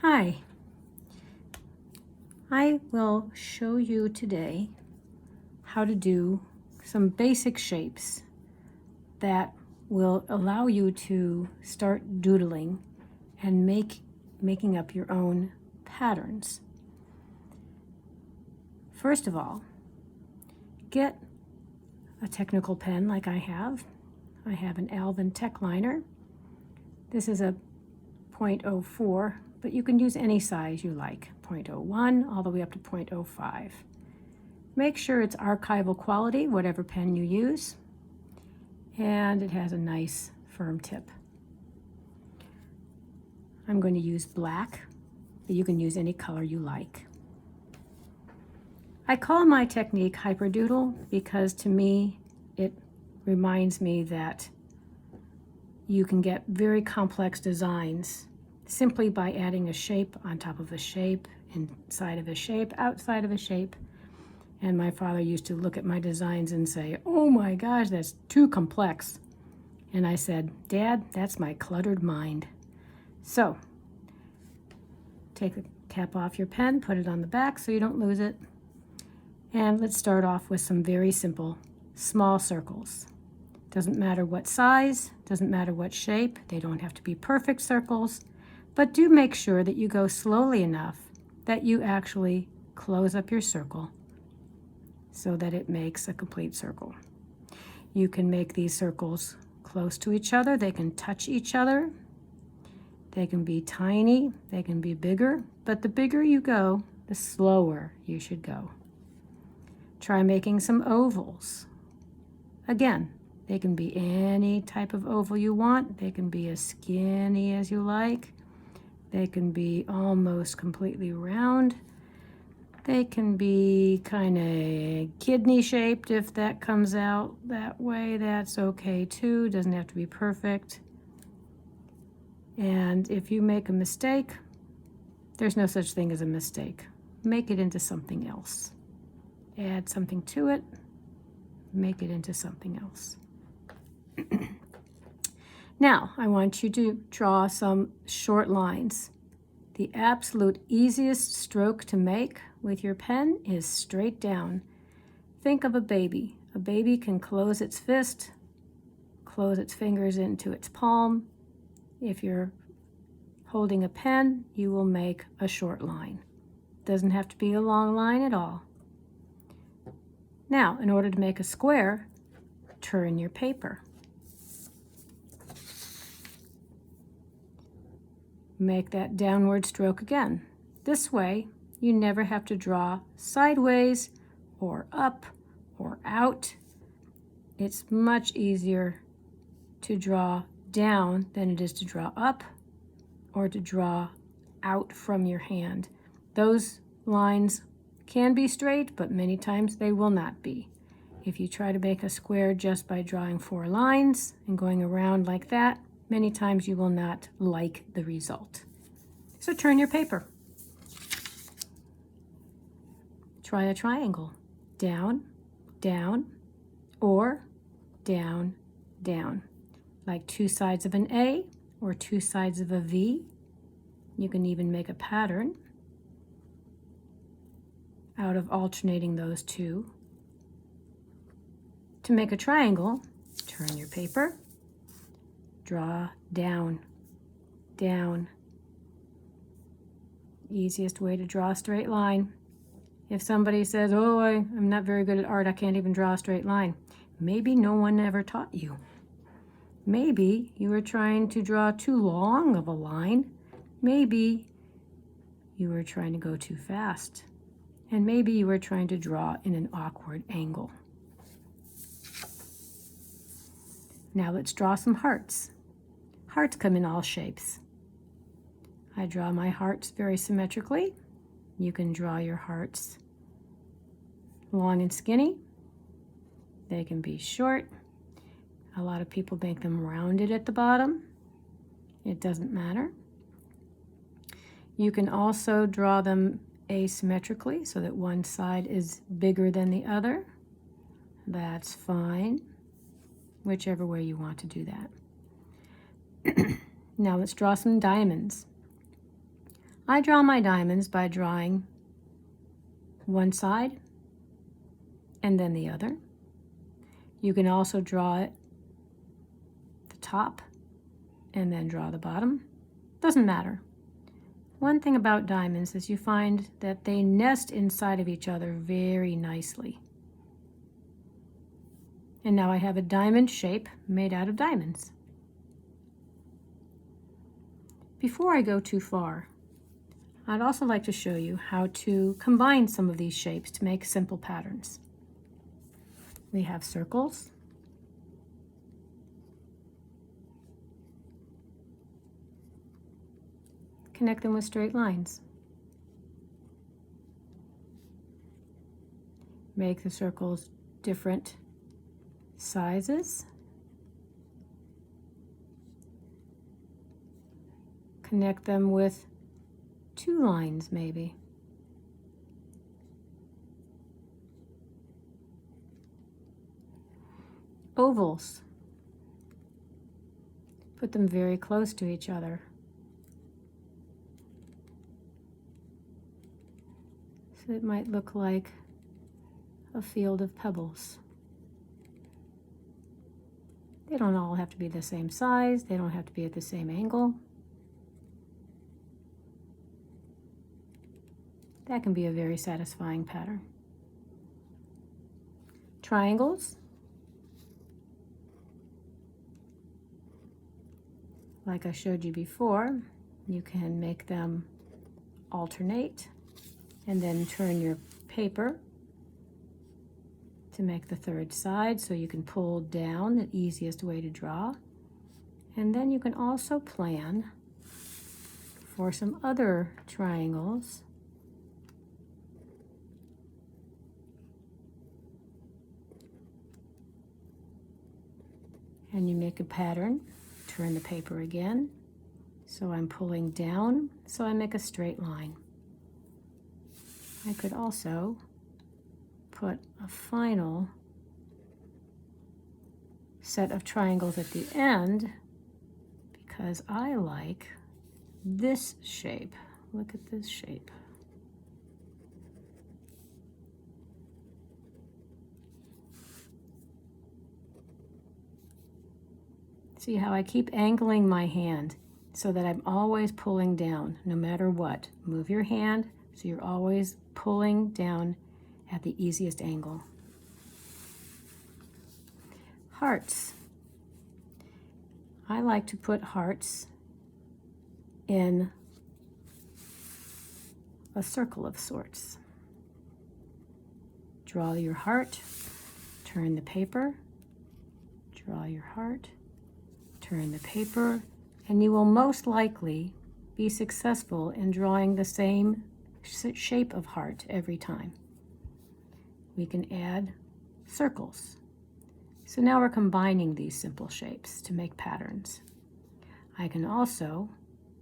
Hi, I will show you today how to do some basic shapes that will allow you to start doodling and making up your own patterns. First of all, get a technical pen like I have. I have an Alvin Techliner. This is a 0.04, but you can use any size you like, 0.01 all the way up to 0.05. Make sure it's archival quality, whatever pen you use, and it has a nice firm tip. I'm going to use black, but you can use any color you like. I call my technique Hyperdoodle because to me it reminds me that you can get very complex designs simply by adding a shape on top of a shape, inside of a shape, outside of a shape. And my father used to look at my designs and say, "Oh my gosh, that's too complex." And I said, "Dad, that's my cluttered mind." So take the cap off your pen, put it on the back so you don't lose it. And let's start off with some very simple small circles. Doesn't matter what size, doesn't matter what shape, they don't have to be perfect circles, but do make sure that you go slowly enough that you actually close up your circle so that it makes a complete circle. You can make these circles close to each other, they can touch each other, they can be tiny, they can be bigger, but the bigger you go, the slower you should go. Try making some ovals. Again, they can be any type of oval you want. They can be as skinny as you like. They can be almost completely round. They can be kind of kidney shaped if that comes out that way. That's okay too. Doesn't have to be perfect. And if you make a mistake, there's no such thing as a mistake. Make it into something else. Add something to it. Make it into something else. Now, I want you to draw some short lines. The absolute easiest stroke to make with your pen is straight down. Think of a baby. A baby can close its fist, close its fingers into its palm. If you're holding a pen, you will make a short line. Doesn't have to be a long line at all. Now, in order to make a square, turn your paper. Make that downward stroke again. This way, you never have to draw sideways or up or out. It's much easier to draw down than it is to draw up or to draw out from your hand. Those lines can be straight, but many times they will not be. If you try to make a square just by drawing 4 lines and going around like that, many times you will not like the result. So turn your paper. Try a triangle. Down, down, or down, down. Like 2 sides of an A or 2 sides of a V. You can even make a pattern out of alternating those two. To make a triangle, turn your paper, draw down, down. Easiest way to draw a straight line. If somebody says, "Oh, I'm not very good at art, I can't even draw a straight line," maybe no one ever taught you. Maybe you were trying to draw too long of a line. Maybe you were trying to go too fast. And maybe you were trying to draw in an awkward angle. Now let's draw some hearts. Hearts come in all shapes. I draw my hearts very symmetrically. You can draw your hearts long and skinny. They can be short. A lot of people make them rounded at the bottom. It doesn't matter. You can also draw them asymmetrically so that one side is bigger than the other. That's fine, whichever way you want to do that. Now let's draw some diamonds. I draw my diamonds by drawing one side and then the other. You can also draw it the top and then draw the bottom. Doesn't matter. One thing about diamonds is you find that they nest inside of each other very nicely. And now I have a diamond shape made out of diamonds. Before I go too far, I'd also like to show you how to combine some of these shapes to make simple patterns. We have circles, connect them with straight lines. Make the circles different sizes. Connect them with 2 lines maybe. Ovals. Put them very close to each other. So it might look like a field of pebbles. They don't all have to be the same size. They don't have to be at the same angle. That can be a very satisfying pattern. Triangles. Like I showed you before, you can make them alternate and then turn your paper to make the third side so you can pull down, the easiest way to draw. And then you can also plan for some other triangles. And you make a pattern, turn the paper again. So I'm pulling down, so I make a straight line. I could also put a final set of triangles at the end because I like this shape. Look at this shape. See how I keep angling my hand so that I'm always pulling down no matter what. Move your hand so you're always pulling down at the easiest angle. Hearts. I like to put hearts in a circle of sorts. Draw your heart, turn the paper, draw your heart, turn the paper, and you will most likely be successful in drawing the same shape of heart every time. We can add circles. So now we're combining these simple shapes to make patterns. I can also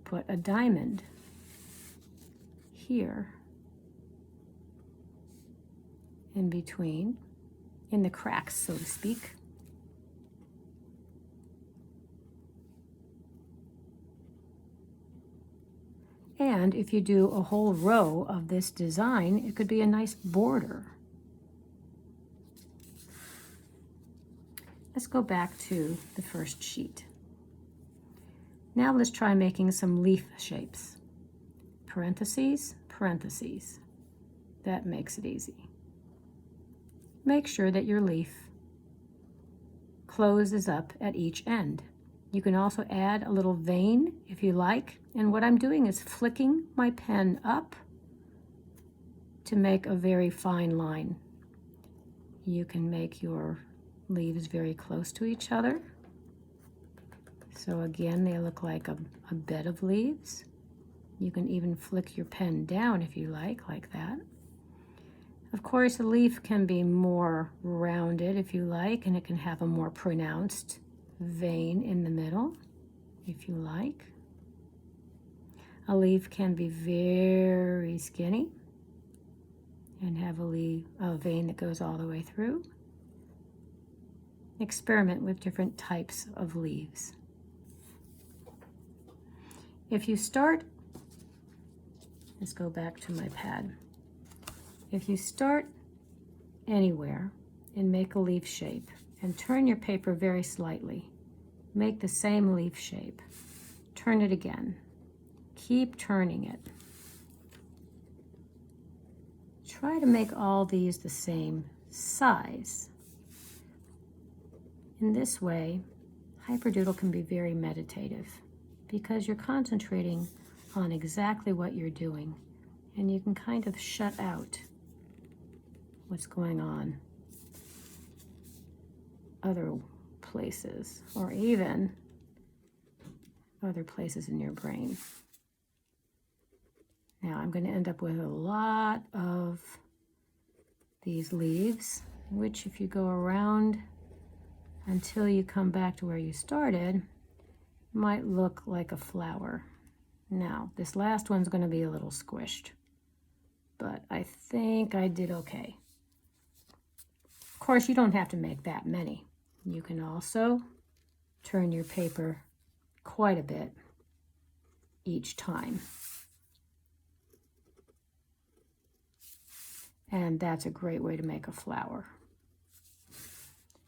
put a diamond here in between, in the cracks, so to speak. And if you do a whole row of this design, it could be a nice border. Let's go back to the first sheet. Now let's try making some leaf shapes. Parentheses, parentheses. That makes it easy. Make sure that your leaf closes up at each end. You can also add a little vein if you like. And what I'm doing is flicking my pen up to make a very fine line. You can make your leaves very close to each other. So again, they look like a bed of leaves. You can even flick your pen down if you like that. Of course, a leaf can be more rounded if you like, and it can have a more pronounced vein in the middle if you like. A leaf can be very skinny and have a vein that goes all the way through. Experiment with different types of leaves. If you start Let's go back to my pad. If you start anywhere and make a leaf shape and turn your paper very slightly, make the same leaf shape, turn it again, keep turning it. Try to make all these the same size. In this way, Hyperdoodle can be very meditative because you're concentrating on exactly what you're doing, and you can kind of shut out what's going on other places, or even other places in your brain. Now I'm going to end up with a lot of these leaves, which if you go around until you come back to where you started, might look like a flower. Now, this last one's going to be a little squished, but I think I did okay. Of course, you don't have to make that many. You can also turn your paper quite a bit each time. And that's a great way to make a flower.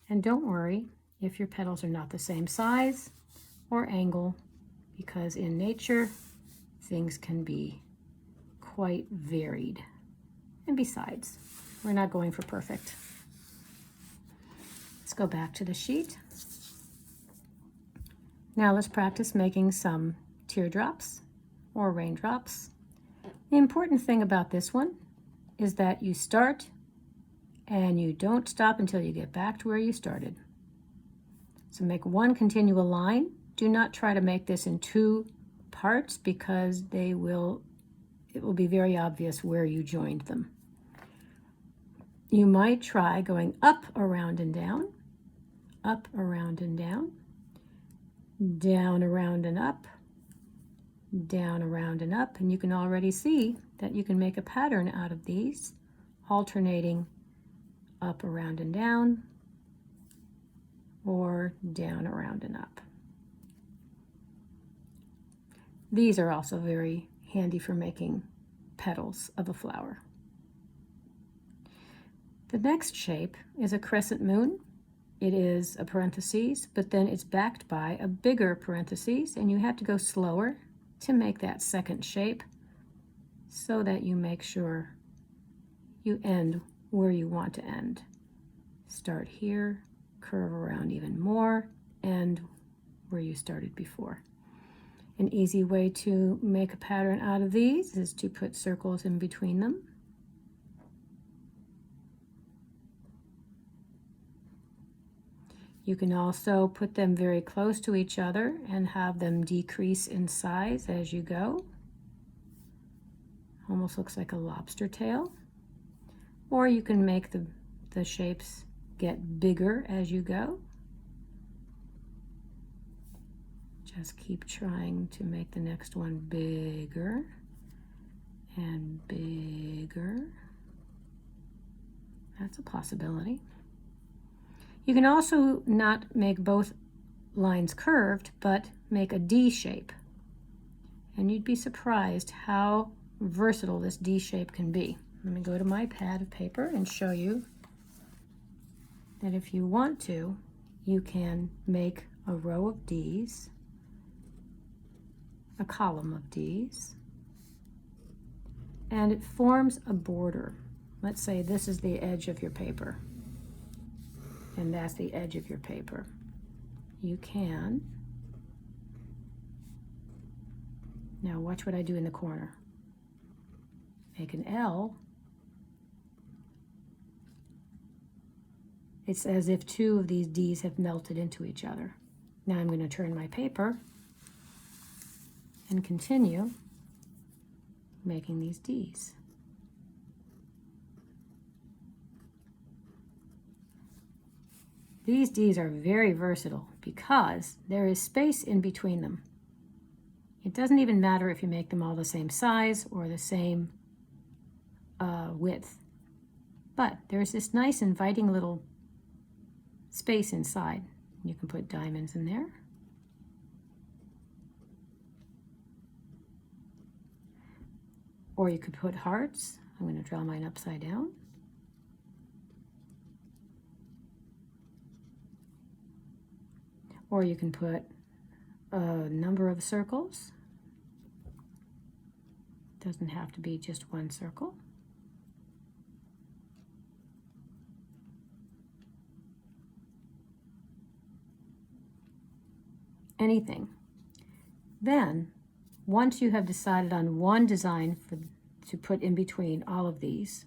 And don't worry if your petals are not the same size or angle, because in nature, things can be quite varied. And besides, we're not going for perfect. Let's go back to the sheet. Now let's practice making some teardrops or raindrops. The important thing about this one is that you start and you don't stop until you get back to where you started. So make one continual line. Do not try to make this in two parts because it will be very obvious where you joined them. You might try going up, around, and down, up, around, and down, down, around, and up, down, around, and up, and you can already see that you can make a pattern out of these, alternating up, around, and down, or down, around, and up. These are also very handy for making petals of a flower. The next shape is a crescent moon. It is a parentheses, but then it's backed by a bigger parentheses, and you have to go slower to make that second shape so that you make sure you end where you want to end. Start here, curve around even more, end where you started before. An easy way to make a pattern out of these is to put circles in between them. You can also put them very close to each other and have them decrease in size as you go. Almost looks like a lobster tail. Or you can make the shapes get bigger as you go. Just keep trying to make the next one bigger and bigger. That's a possibility. You can also not make both lines curved, but make a D shape. And you'd be surprised how versatile this D shape can be. Let me go to my pad of paper and show you that if you want to, you can make a row of Ds, a column of Ds, and it forms a border. Let's say this is the edge of your paper, and that's the edge of your paper. You can, now watch what I do in the corner. Make an L. It's as if two of these D's have melted into each other. Now I'm going to turn my paper and continue making these D's. These D's are very versatile because there is space in between them. It doesn't even matter if you make them all the same size or the same width, but there's this nice inviting little space inside. You can put diamonds in there. Or you could put hearts. I'm going to draw mine upside down. Or you can put a number of circles. Doesn't have to be just one circle. Anything. Then, once you have decided on one design to put in between all of these,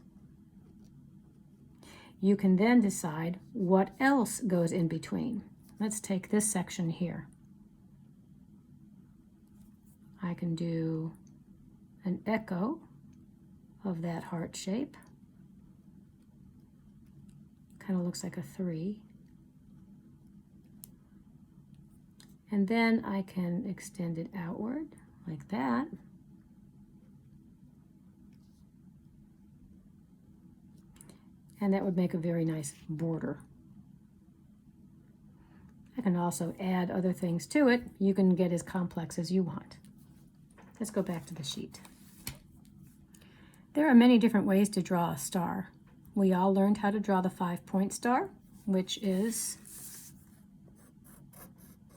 you can then decide what else goes in between. Let's take this section here. I can do an echo of that heart shape. Kind of looks like a 3. And then I can extend it outward like that. And that would make a very nice border. I can also add other things to it. You can get as complex as you want. Let's go back to the sheet. There are many different ways to draw a star. We all learned how to draw the 5-point star, which is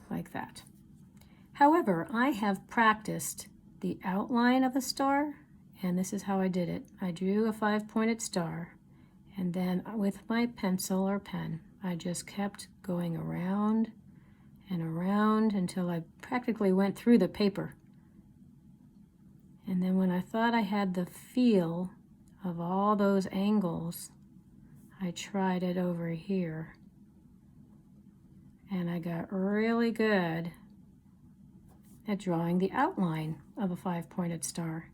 like that. However, I have practiced the outline of a star, and this is how I did it. I drew a 5-pointed star, and then with my pencil or pen, I just kept going around and around until I practically went through the paper. And then when I thought I had the feel of all those angles, I tried it over here. And I got really good at drawing the outline of a 5-pointed star.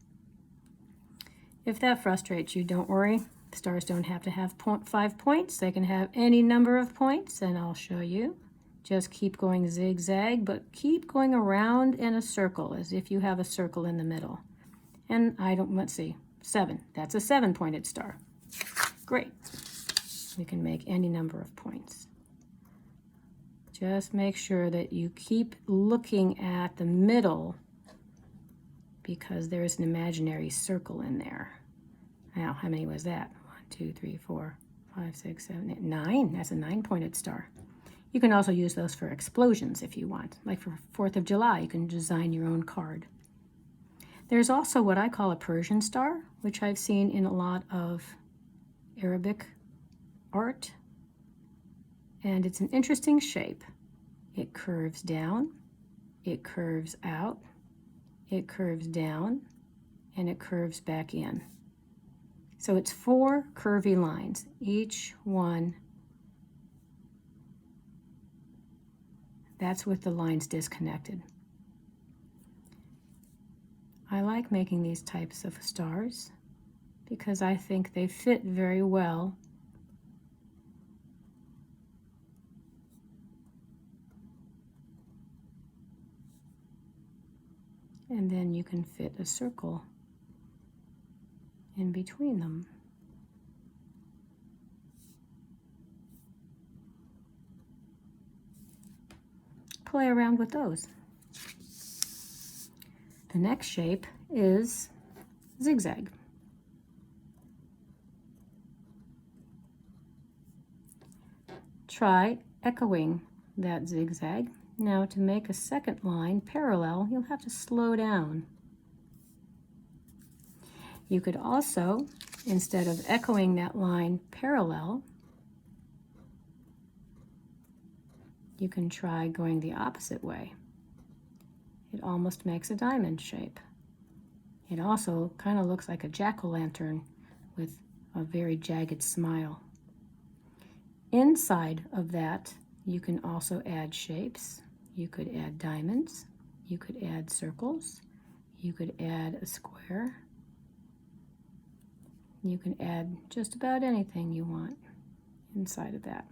If that frustrates you, don't worry. Stars don't have to have 5 points. They can have any number of points, and I'll show you. Just keep going zigzag, but keep going around in a circle as if you have a circle in the middle. And let's see, 7. That's a 7-pointed star. Great. We can make any number of points. Just make sure that you keep looking at the middle because there is an imaginary circle in there. Now, how many was that? 1, 2, 3, 4, 5, 6, 7, 8, 9. That's a 9-pointed star. You can also use those for explosions if you want. Like for 4th of July, you can design your own card. There's also what I call a Persian star, which I've seen in a lot of Arabic art. And it's an interesting shape. It curves down, it curves out, it curves down, and it curves back in. So it's 4 curvy lines, each one. That's with the lines disconnected. I like making these types of stars because I think they fit very well . And then you can fit a circle in between them. Play around with those. The next shape is zigzag. Try echoing that zigzag. Now to make a second line parallel, you'll have to slow down. You could also, instead of echoing that line parallel, you can try going the opposite way. It almost makes a diamond shape. It also kind of looks like a jack-o'-lantern with a very jagged smile. Inside of that, you can also add shapes. You could add diamonds. You could add circles. You could add a square. You can add just about anything you want inside of that.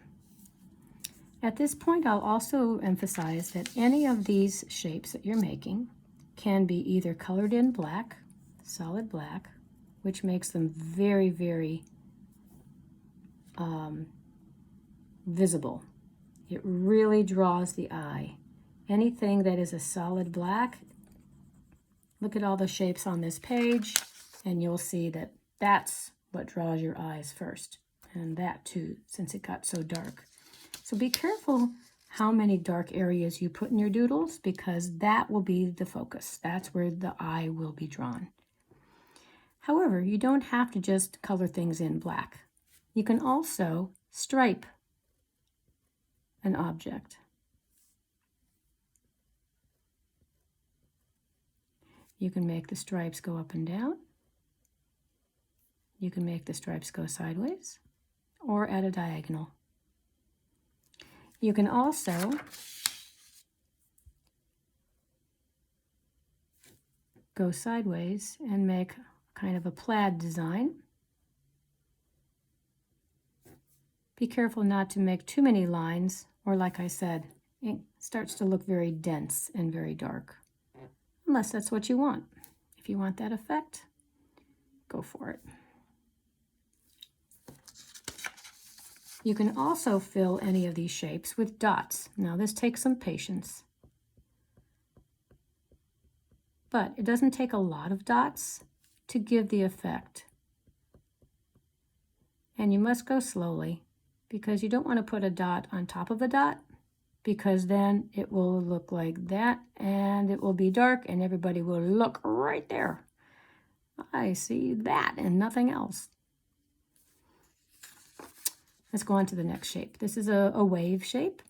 At this point, I'll also emphasize that any of these shapes that you're making can be either colored in black, solid black, which makes them very, very visible. It really draws the eye. Anything that is a solid black, look at all the shapes on this page, And you'll see that that's what draws your eyes first. And that too, since it got so dark. So be careful how many dark areas you put in your doodles, because that will be the focus. That's where the eye will be drawn. However, you don't have to just color things in black. You can also stripe an object. You can make the stripes go up and down. You can make the stripes go sideways or at a diagonal. You can also go sideways and make kind of a plaid design. Be careful not to make too many lines, or like I said, it starts to look very dense and very dark, unless that's what you want. If you want that effect, go for it. You can also fill any of these shapes with dots. Now this takes some patience, but it doesn't take a lot of dots to give the effect. And you must go slowly, because you don't want to put a dot on top of a dot, because then it will look like that and it will be dark and everybody will look right there. I see that and nothing else. Let's go on to the next shape. This is a wave shape.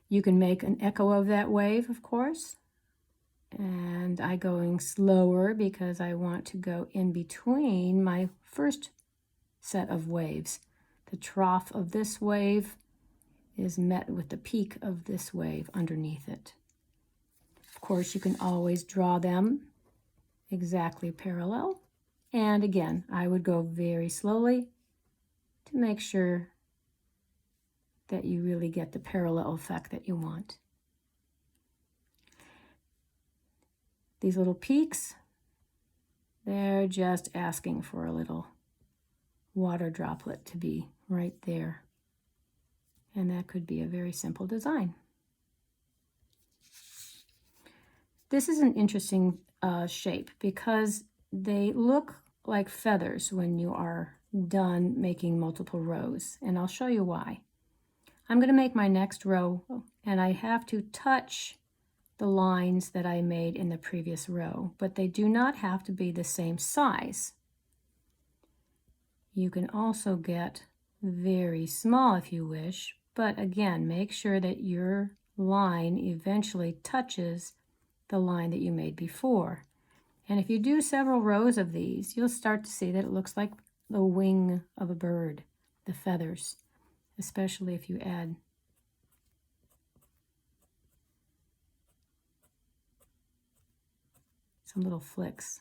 You can make an echo of that wave, of course. And I'm going slower because I want to go in between my first set of waves. The trough of this wave is met with the peak of this wave underneath it. Of course, you can always draw them exactly parallel. And again, I would go very slowly to make sure that you really get the parallel effect that you want. These little peaks, they're just asking for a little water droplet to be right there. And that could be a very simple design. This is an interesting shape because they look like feathers when you are done making multiple rows. And I'll show you why. I'm going to make my next row, and I have to touch the lines that I made in the previous row, but they do not have to be the same size. You can also get very small if you wish, but again, make sure that your line eventually touches the line that you made before. And if you do several rows of these, you'll start to see that it looks like the wing of a bird, the feathers, especially if you add some little flicks.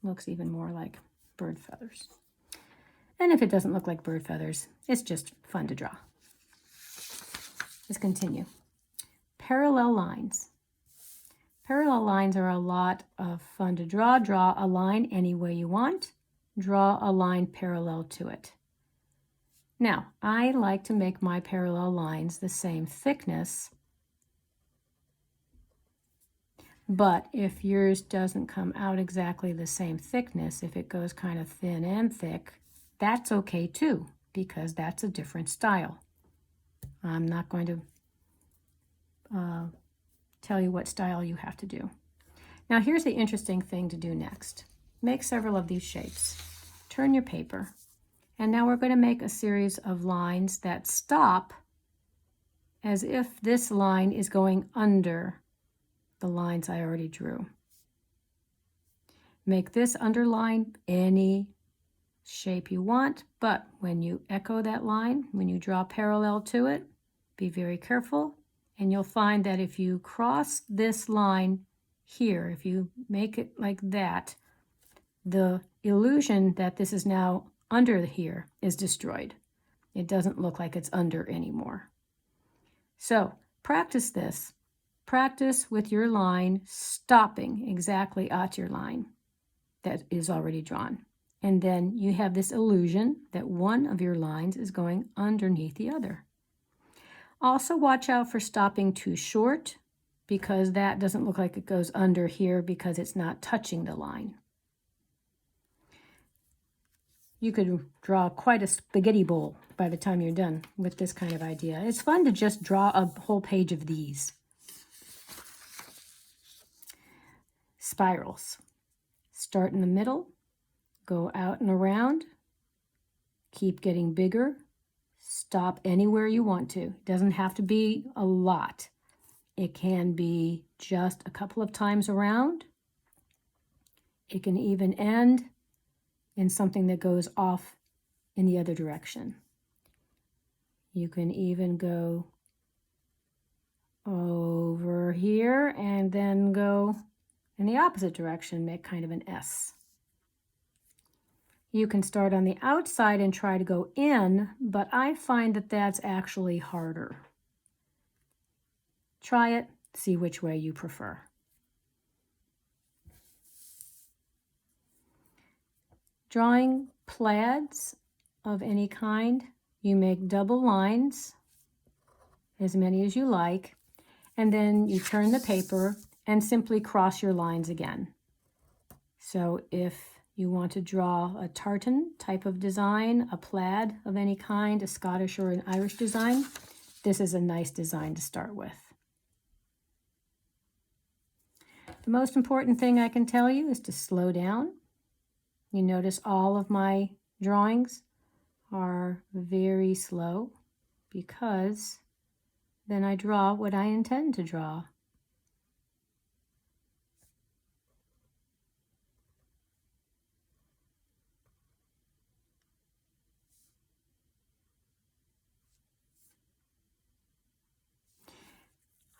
Looks even more like bird feathers. And if it doesn't look like bird feathers, it's just fun to draw. Let's continue. Parallel lines. Parallel lines are a lot of fun to draw. Draw a line any way you want. Draw a line parallel to it. Now, I like to make my parallel lines the same thickness, but if yours doesn't come out exactly the same thickness, if it goes kind of thin and thick, that's okay too, because that's a different style. I'm not going to tell you what style you have to do. Now here's the interesting thing to do next. Make several of these shapes. Turn your paper. And now we're going to make a series of lines that stop as if this line is going under the lines I already drew. Make this underline any shape you want, but when you echo that line, when you draw parallel to it, be very careful, and you'll find that if you cross this line here, if you make it like that, the illusion that this is now under here is destroyed. It doesn't look like it's under anymore. So practice this. Practice with your line stopping exactly at your line that is already drawn. And then you have this illusion that one of your lines is going underneath the other. Also watch out for stopping too short, because that doesn't look like it goes under here because it's not touching the line. You could draw quite a spaghetti bowl by the time you're done with this kind of idea. It's fun to just draw a whole page of these. Spirals. Start in the middle, go out and around, keep getting bigger, stop anywhere you want to. It doesn't have to be a lot. It can be just a couple of times around. It can even end in something that goes off in the other direction. You can even go over here and then go in the opposite direction, make kind of an S. You can start on the outside and try to go in, but I find that that's actually harder. Try it, see which way you prefer. Drawing plaids of any kind, you make double lines, as many as you like, and then you turn the paper and simply cross your lines again. So if you want to draw a tartan type of design, a plaid of any kind, a Scottish or an Irish design, this is a nice design to start with. The most important thing I can tell you is to slow down. You notice all of my drawings are very slow because then I draw what I intend to draw.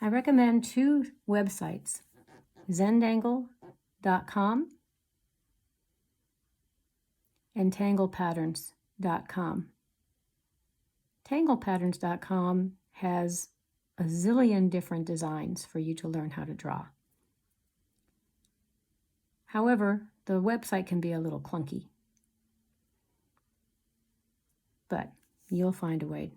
I recommend two websites, zendangle.com and tanglepatterns.com. Tanglepatterns.com has a zillion different designs for you to learn how to draw. However, the website can be a little clunky, but you'll find a way.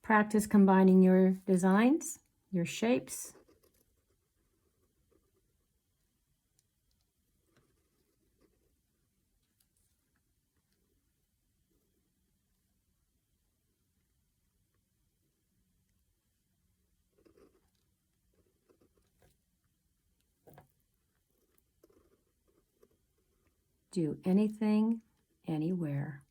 Practice combining your designs, your shapes. Do anything, anywhere.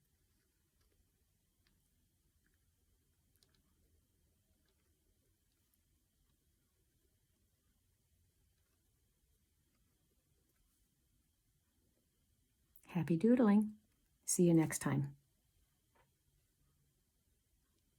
Happy doodling. See you next time.